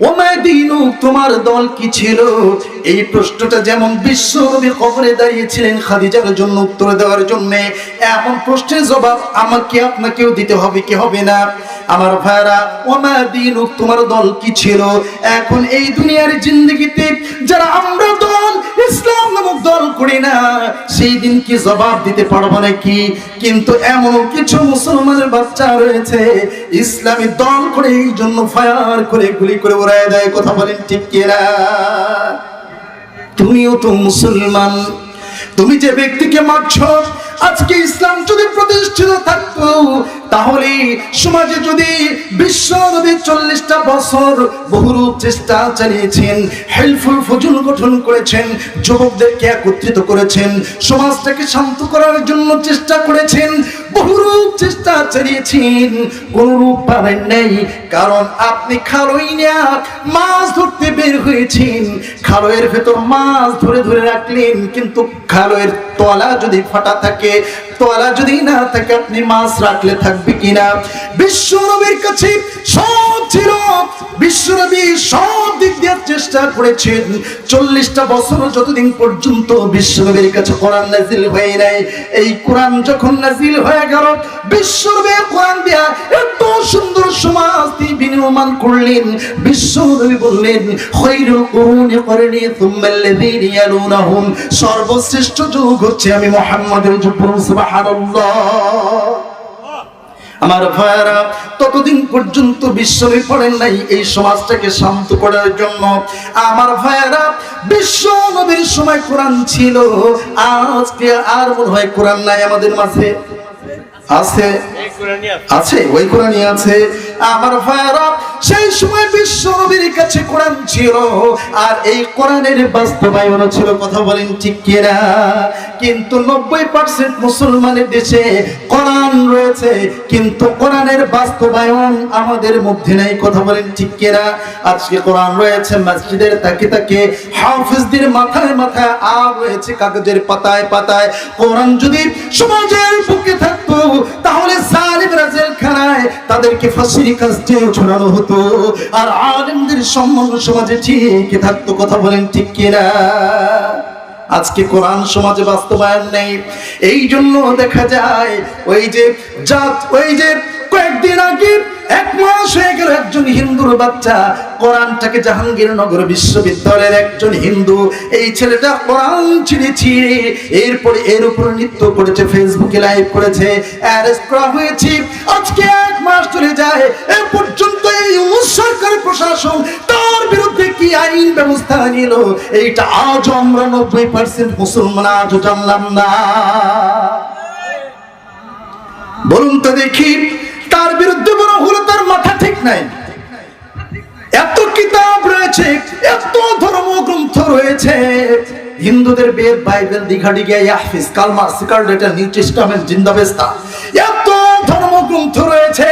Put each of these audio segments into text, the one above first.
ওমা দীনু, তোমার দল কি ছিল? এই প্রশ্নটা যেমন বিশ্বনবী কবরে দাঁড়িয়েছিলেন খাদিজার জন্য উত্তর দেওয়ার জন্য, এমন প্রশ্নের জবাব আমাকে আপনাকেও দিতে হবে কি হবে না? আমার ভাইরা, ওমা দীনু, তোমার দল কি ছিল? এখন এই দুনিয়ার জিন্দেগিতে যারা আমরা দল ইসলাম নামক দল করি না, সেই দিন কি জবাব দিতে পারবো নাকি? কিন্তু এমন কিছু মুসলমানের বাচ্চা রয়েছে ইসলামী দল করে এই জন্য ফায়ার করে গুলি করে উড়ায় দেয়। কথা বলেন ঠিক কিনা? তুমিও তো মুসলমান, তুমি যে ব্যক্তিকে মারছো, আজকে ইসলাম যদি প্রতিষ্ঠিত থাকতো, তাহলে সমাজে যদি বিশ্ব নবী 40টা বছর বহুরূপ চেষ্টা চালিয়েছেন, হেল্পফুল ফজল গঠন করেছেন, যুবকদেরকে একত্রিত করেছেন, সমাজটাকে শান্ত করার জন্য চেষ্টা করেছেন, বহুরূপ চেষ্টা চালিয়েছেন, কোন রূপ পাবেন নাই। কারণ আপনি খালই না মাছ ধরতে বের হয়েছেন, খালয়ের ভেতর মাছ ধরে ধরে রাখলেন, কিন্তু খালয়ের তলা যদি ফাটা থাকে, তলা যদি না থাকে, আপনি মাছ রাখলে থাকবে কিনা? বিশ্বনবীর কাছে সব ছিল, বিশ্বনবী সব দিক দিয়ে চেষ্টা করেছেন। 40টা বছর যতদিন পর্যন্ত বিশ্বনবীর কাছে কোরআন নাজিল হয়ে নাই, এই কোরআন যখন নাজিল হয়ে গেল, বিশ্বনবী কোরআন দিয়া এত সুন্দর সমাজ তিনি বিনির্মাণ করলেন। বিশ্বনবী বললেন, খায়রুল কুরুনি করনি সুম্মাল্লাযীনা ইয়ালুনাহুম, সর্বশ্রেষ্ঠ যুগ হচ্ছে আমি মুহাম্মাদের যুগ। সুবহানাল্লাহ। আমার ভাইরা, ততদিন পর্যন্ত বিশ্বনবী পড়েন নাই এই সমাজটাকে শান্ত করার জন্য। আমার ভাইরা, বিশ্বনবীর সময় কোরআন ছিল, আজকে আর মনে হয় কোরআন নাই আমাদের মাঝে। আছে আছে, ওই কোরআনই আছে। আমার ভাইরা, সেই সময় বিশ্বনবীর কাছে কোরআন ছিল, আর এই কোরআনের বাস্তবায়ন ছিল। কথা বলেন ঠিক কিনা? কিন্তু 90% মুসলমানের দেশে কোরআন রয়েছে, কিন্তু কোরআনের বাস্তবায়ন আমাদের মধ্যে নাই। কথা বলেন ঠিক কিনা? আজকে কোরআন রয়েছে মসজিদের তাকে তাকে, হাফেজদের মাথায় মাথায়, আর রয়েছে কাগজের পাতায় পাতায়। কোরআন যদি সমাজের বুকে থাকতো, তাহলে জালিমরা জেলখানায় তাদেরকে ফাঁসির কাস্টে ঝোলানো হতো, আর আলেমদের সম্মান সমাজে ঠিক থাকতো। কথা বলেন ঠিক কিনা? আজকে কোরআন সমাজে বাস্তবায়ন নেই। এই জন্য দেখা যায় ওই যে কয়েকদিন আগে 1 মাস হয়ে গেল, একজন হিন্দুর বাচ্চা কোরআনটাকে জাহাঙ্গীরনগর বিশ্ববিদ্যালয়ের একজন হিন্দু, এই ছেলেটা কোরআন ছিঁড়েছি, এরপরে এর উপর নৃত্য করেছে, ফেসবুকে লাইভ করেছে, অ্যারেস্ট করা হয়েছে। আজকে 1 মাস চলে যায়, এ পর্যন্ত এই সরকার প্রশাসন তার বিরুদ্ধে কি আইন ব্যবস্থা নিল, এইটা আজ আমরা 90% মুসলমান আজও জানলাম না। বলুন তো দেখি, তার বিরুদ্ধে বলা হলো তার মাথা ঠিক নাই। এত কিতাব রয়েছে, এত ধর্মগ্রন্থ রয়েছে, হিন্দুদের বেদ, বাইবেল, দীঘাডিগা, ইয়াহফিজ, কালমার, সিকারডেটা, নিউ টেস্টামেন্ট, জিন্দাবেস্তা, এত ধর্মগ্রন্থ রয়েছে,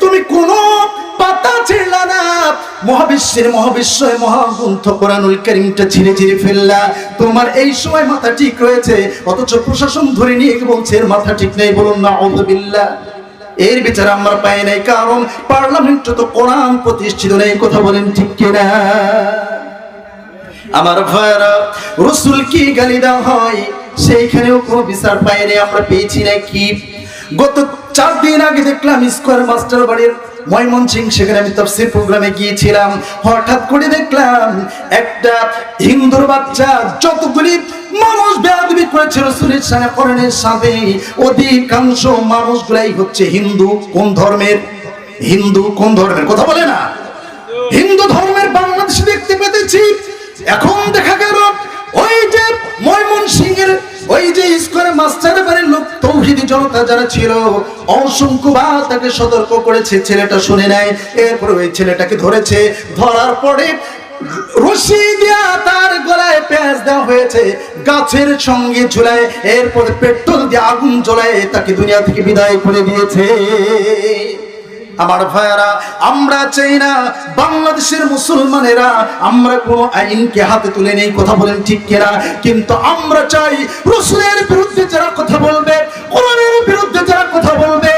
তুমি কোন পাতা ছিঁড়লা না। মহাবিশ্বের মহাবিশ্বয় মহাগ্রন্থ কোরআনুল কারীমটা ছিঁড়ে ছিঁড়ে ফেললা। তোমার এই সময় মাথা ঠিক রয়েছে, অথচ প্রশাসন ধরে নিয়ে বলছে এর মাথা ঠিক নেই। বলুন নাউযুবিল্লাহ। এর বিচার আমরা পাই নাই, কারণ পার্লামেন্টে তো কোরআন প্রতিষ্ঠিত নেই। কথা বলেন ঠিক কিনা? আমার ভাইরা, রাসূল কি গালি দেওয়া হয়, সেইখানেও কোনো বিচার পাই নাই। আমরা পেয়েছি নাকি? গত 4 দিন আগে দেখলাম স্কয়ার মাস্টার বাড়ির ময়মনসিংহ, সেখানে আমি তাফসীর প্রোগ্রামে গিয়েছিলাম। হঠাৎ করে দেখলাম একটা হিন্দুর বাচ্চা যতগুলি মানুষ বেয়াদবি করেছে রাসূলের সাথে, কোরআনের সাথে, অধিকাংশ মানুষগুলাই হচ্ছে হিন্দু। কোন ধর্মের? হিন্দু কোন ধর্মের? কথা বলে না। হিন্দু ধর্মের বাংলাদেশে দেখতে পেতেছি। এখন দেখা গেল ওই যে ময়মনসিংহের ওই যে স্কয়ার মাস্টার বাড়ির লোক, তৌহিদি জনতা যারা ছিল, অসংখ্যবার তাকে সতর্ক করেছে, ছেলেটা শুনে নেয়। এরপরে ওই ছেলেটাকে ধরেছে, ধরার পরে রশি দিয়া তার গলায় পেঁয়াজ দেওয়া হয়েছে, গাছের সঙ্গে ঝুলায়, এরপরে পেট্রোল দিয়ে আগুন জ্বলায় তাকে দুনিয়া থেকে বিদায় করে দিয়েছে। আমার ভাইরা, আমরা চাই না বাংলাদেশের মুসলমানেরা আমরা কোনো আইনকে হাতে তুলে নেই। কথা বলেন ঠিক কিনা? কিন্তু আমরা চাই রাসূলের বিরুদ্ধে যারা কথা বলবে, কোরআনের বিরুদ্ধে যারা কথা বলবে,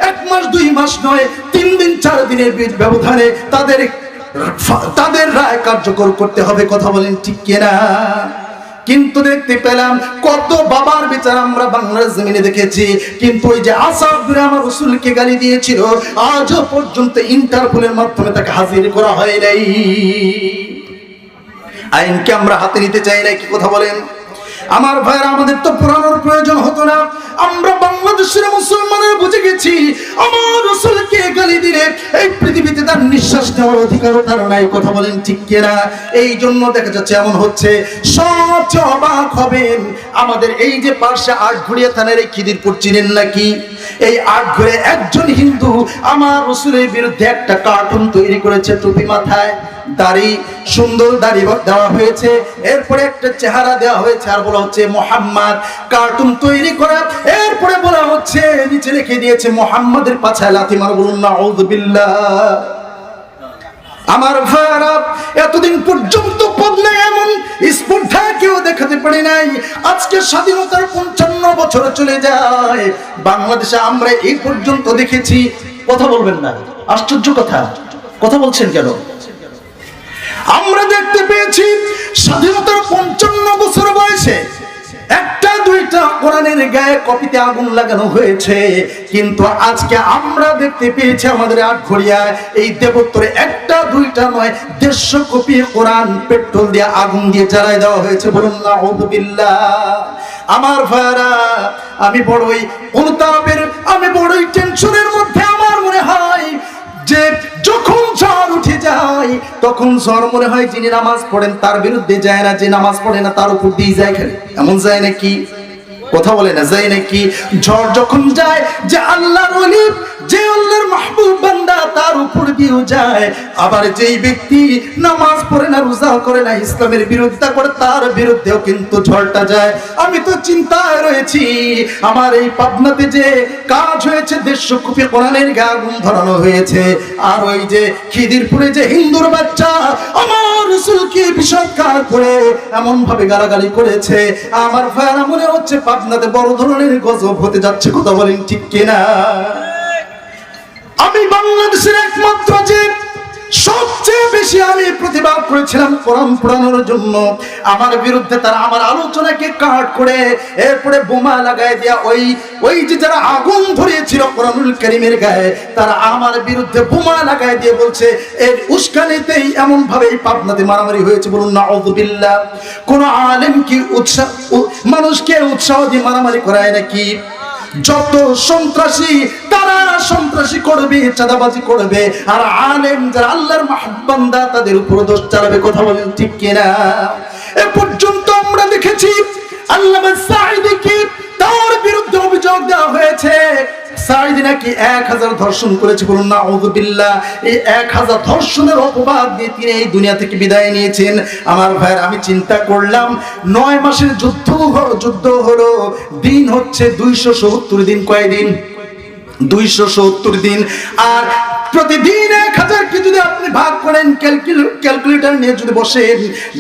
1 মাস 2 মাস নয়, 3 দিন 4 দিনের ব্যবধানে তাদের তাদের রায় কার্যকর করতে হবে। কথা বলেন ঠিক কিনা? কিন্তু দেখতে পেলাম কত বাবার বিচার আমরা বাংলার জমিনে দেখেছি, কিন্তু ওই যে আসাদুর আমার রাসূলকে গালি দিয়েছিল আজও পর্যন্ত ইন্টারপোলের মাধ্যমে তাকে হাজির করা হয় নাই। আইনকে আমরা হাতে নিতে চাই না, কি কথা বলেন? আমার ভাইরা, আমাদের তো পুরানোর প্রয়োজন হতো না। আমরা বাংলাদেশের মুসলমানের বুঝে গেছি আমার রাসূলকে গালি দিলে এই পৃথিবীতে তার নিঃশ্বাস নেওয়ার অধিকারও তার নাই। কথা বলেন ঠিক কিনা? এই জন্য দেখা যাচ্ছে এমন হচ্ছে, সবচেয়ে অবাক হবেন আমাদের এই যে পাশে আটঘরিয়া থানার এই খিদিরপুর চিনেন নাকি? এই আটঘরে একজন হিন্দু আমার রাসূলের বিরুদ্ধে একটা কার্টুন তৈরি করেছে, টুপি মাথায়, দাড়ি, সুন্দর দাড়ি দেওয়া হয়েছে, এরপরে একটা চেহারা দেওয়া হয়েছে, আর বলা হচ্ছে মোহাম্মদ। কার্টুন তৈরি করা, এরপরে বলা হচ্ছে নিচে লিখে দিয়েছে মোহাম্মদের পাছায় লাথি মার। বলুন নাউযুবিল্লাহ। আমার ভাইরা, এতদিন পর্যন্ত বদলে এমন স্পর্ধা কেউ দেখাতে পারে নাই। আজকে স্বাধীনতার 55 বছর চলে যায়, বাংলাদেশে আমরা এই পর্যন্ত দেখেছি। কথা বলবেন না, আশ্চর্য কথা, কথা বলছেন কেন? আমরা দেখতে পেয়েছি স্বাধীনতার 55 বছর বয়সে একটা দুইটা কোরআনের গায়ে কপিতে আগুন লাগানো হয়েছে, কিন্তু আজকে আমরা দেখতে পেয়েছি আমাদের আটঘরিয়ায় এই দেবোত্তরে একটা দুইটা নয় 150 কপি কোরআন পেট্রোল দিয়ে আগুন দিয়ে জ্বালায় দেওয়া হয়েছে। বলুন নাউযুবিল্লাহ। আমার ভাইরা, আমি বড়ই অনুতাপের, আমি বড়ই টেনশনের মধ্যে। আমার মনে হয় যে যখন ঝড় উঠে যায় তখন ঝড় মনে হয় যিনি নামাজ পড়েন তার বিরুদ্ধে যায় না, যে নামাজ পড়ে না তার উপর দিয়ে যায়। খালি এমন যায় নাকি? কথা বলে না, যায় নাকি? ঝড় যখন যায় যে আল্লাহর ওলি, যে আল্লাহর মাহবুব বান্দা তার উপর দিয়েও যায়। আবার যেই ব্যক্তি নামাজ পড়ে না, রোজা করে না, ইসলামের বিরোধিতা করে, তার বিরুদ্ধেও কিন্তু ঝড়টা যায়। আমি তো চিন্তায় রয়েছি, আমার এই পাবনাতে যে কাজ হয়েছে, 150 কপি কোরআনের গায়ে আগুন ধরানো হয়েছে, আর ওই যে খিদিরপুরে যে হিন্দুর বাচ্চা আমার রাসূলকে বিষাদকার করে এমন ভাবে গালাগালি করেছে, আমার ভাইরা মনে হচ্ছে পাবনাতে বড় ধরনের গজব হতে যাচ্ছে। কথা বলেন ঠিক কিনা? আমি বাংলাদেশের একমাত্র যে সবচেয়ে বেশি আমি প্রতিবাদ করেছিলাম কোরআন পড়ানোর জন্য, আমার বিরুদ্ধে তারা আমার আলোচনাকে কাট করে এরপরে বোমা লাগাই দেয়া, ওই যে যারা আগুন ধরিয়েছিল কোরআনুল কারীমের গায়ে, তারা আমার বিরুদ্ধে বোমা লাগাই দিয়ে বলছে এর উস্কানিতেই এমন ভাবে এই পাবনাতে মারামারি হয়েছে। বলুন নাউযুবিল্লাহ। কোন আলেম কি মানুষকে উৎসাহ দিয়ে মারামারি করায় নাকি? যত সন্ত্রাসী তারা সন্ত্রাসী করবে, চাঁদাবাজি করবে, আর আলেম যারা আল্লাহর মাহবুব বান্দা তাদের উপর দোষ চালাবে। কথা বলেন ঠিক কিনা? এ পর্যন্ত আমরা দেখেছি আল্লামা সাঈদীকে তার বিরুদ্ধে অভিযোগ দেওয়া হয়েছে, সাঈদী নাকি 1000 ধর্ষণ করেছে। বলুন নাউযুবিল্লাহ। এই 1000 ধর্ষণের অপবাদ দিয়ে তিনি এই দুনিয়া থেকে বিদায় নিয়েছেন। আমার ভাইয়ের, আমি চিন্তা করলাম 9 মাসের যুদ্ধ হলো, দিন হচ্ছে 270 দিন। কয় দিন? 270 দিন। আর প্রতিদিন 1000কে যদি আপনি ভাগ করেন, ক্যালকুলেটর নিয়ে যদি বসেন,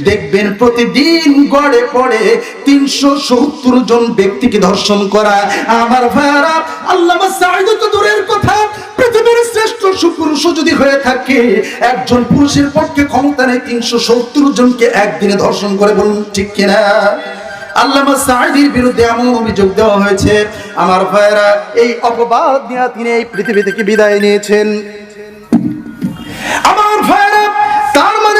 দেখবেন প্রতিদিন গড়ে পড়ে 370 জন ব্যক্তিকে ধর্ষণ করা। আমার ভাইরা, আল্লামা সাঈদী তো দূরের কথা, পৃথিবীর শ্রেষ্ঠ সুপুরুষ যদি হয়ে থাকে, একজন পুরুষের পক্ষে ক্ষমতা নেই 370 জনকে একদিনে ধর্ষণ করে। বলুন ঠিক কিনা? আল্লামা সাঈদীর বিরুদ্ধে এমন অভিযোগ দেওয়া হয়েছে। আমার ভাইরা, এই অপবাদ নিয়ে তিনি এই পৃথিবী থেকে বিদায় নিয়েছেন। আমার ভাইরা, তার মানে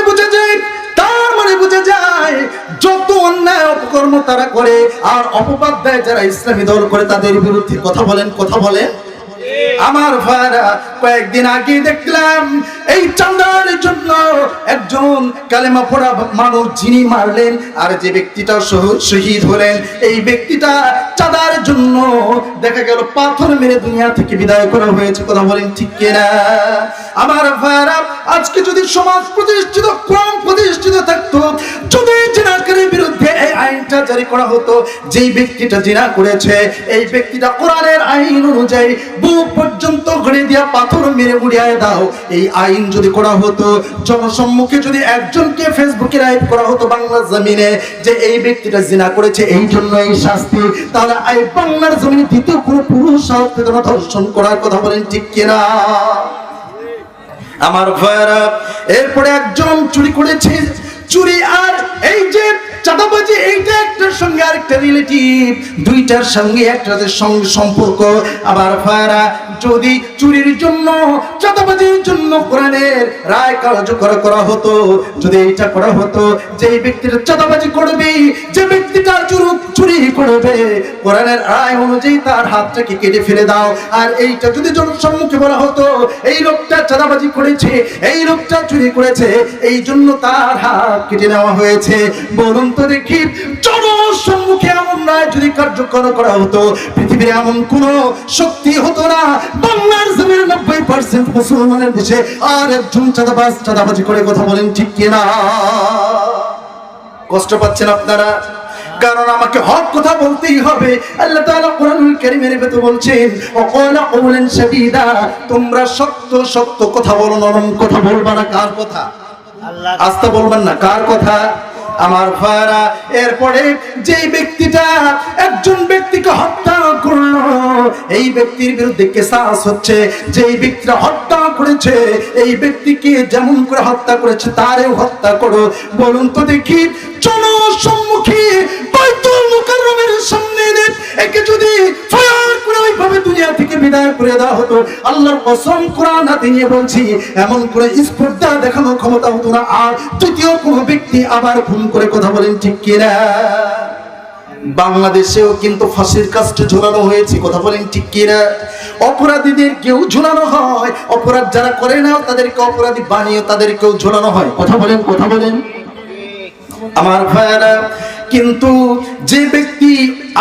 বোঝা যায় যত অন্যায় অপকর্ম তারা করে আর অপবাদ দেয় যারা ইসলামী দল করে, তাদের বিরুদ্ধে কথা বলেন। আমার ভাইরা, কয়েকদিন আগে দেখলাম এই চাঁদার জন্য একজন কালেমা পড়া মানুষ যিনি মারলেন আর যে ব্যক্তিটা শহীদ হলেন, এই ব্যক্তিটা চাঁদার জন্য দেখা গেল পাথর মেরে দুনিয়া থেকে বিদায় করা হয়েছে। কথা বলেন ঠিক কিনা? আমার ভাইরা, আজকে যদি সমাজ প্রতিষ্ঠিত, কোরআন প্রতিষ্ঠিত থাকতো, যদি জিনাকারীর বিরুদ্ধে এই আইনটা জারি করা হতো, যেই ব্যক্তিটা জিনা করেছে এই ব্যক্তিটা কোরআনের আইন অনুযায়ী বুক পর্যন্ত ঘুরে দিয়া পাথর মেরে উড়িয়ে দাও, এই আইন যদি করা হতো, জনসম্মুখে যদি একজনকে ফেসবুকে লাইভ করা হতো বাংলার জমিনে যে এই ব্যক্তিটা জিনা করেছে, এই জন্য এই শাস্তি, তাহলে এই বাংলার জমিনে দ্বিতীয় কোনো পুরুষ ধর্ষণ করার। কথা বলেন ঠিক কিনা? আমার ভাইরা, এরপরে একজন চুরি করেছে, চুরি আর এই যে চাঁদাবাজি, এইটা একটার সঙ্গে আরেকটা রিলেটিভ, দুইটার সঙ্গে একটার সঙ্গে সম্পর্ক। আবার ভাইরা, যদি চুরির জন্য চাঁদাবাজির জন্য কোরআনের রায় কার্যকর করা হতো, যদি এইটা করা হতো, যে ব্যক্তিটা চাঁদাবাজি করবে, যে ব্যক্তিটা চুরি করবে, কোরআনের রায় অনুযায়ী তার হাতটাকে কেটে ফেলে দাও। আর এইটা যদি জনসম্মুখে বলা হতো, এই লোকটা চাঁদাবাজি করেছে, এই লোকটা চুরি করেছে, এই জন্য তার হাত কেটে নেওয়া হয়েছে, বলুন তো দেখি, জনসম্মুখে এমন রায় যদি কার্যকর করা হতো, পৃথিবীর এমন কোন শক্তি হতো না বাংলার জমির 90% মুসলমানের দেশে আর একজন চাঁদাবাজি করে। কথা বলেন ঠিক কিনা? কষ্ট পাচ্ছেন আপনারা? কারণ আমাকে হক কথা বলতেই হবে। আল্লাহ তাআলা কোরআনুল কারীমের ভিতরে বলছেন, ওয়াকালা কওলান সাদীদা, তোমরা শক্ত শক্ত কথা বলো, নরম কথা বলবা না। কার কথা? আল্লাহ। আস্তে বলবেন না, কার কথা? আমার ভাইরা, এরপরে যে ব্যক্তিটা একজন ব্যক্তিকে হত্যা করলো, এই ব্যক্তির বিরুদ্ধে কেসাস হচ্ছে। যে ব্যক্তিরা হত্যা করেছে, এই ব্যক্তিকে যেমন করে হত্যা করেছে তারেও হত্যা করো। বলুন তো দেখি, জনসম্মুখে বাইতুল মুকাররমের সামনে একে যদি ফায়ার করে ওইভাবে দুনিয়া থেকে বিদায় করে দেওয়া হতো, আল্লাহর কসম কোরআন হাতে নিয়ে বলছি, এমন করে স্পর্ধা দেখানোর ক্ষমতা হতো না। আর তৃতীয় কোন ব্যক্তি আবার খুন করে। কথা বলেন ঠিক কিনা? বাংলাদেশেও কিন্তু ফাঁসির কাস্টে ঝোলানো হয়েছে। কথা বলেন ঠিক কিনা? অপরাধীদের কেউ ঝোলানো হয়, অপরাধ যারা করে না তাদেরকে অপরাধী বানিয়ে তাদেরকেও ঝোলানো হয়। কথা বলেন, কথা বলেন আমার ভাইয়েরা। কিন্তু যে ব্যক্তি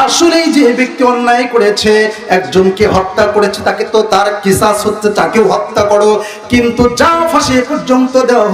আসলেই, যে ব্যক্তি অন্যায় করেছে, একজনকে হত্যা করেছে, তাকে তো তার কিসাস হচ্ছে, তাকেও হত্যা করো। কিন্তু যা ফাঁসি পর্যন্ত দেওয়া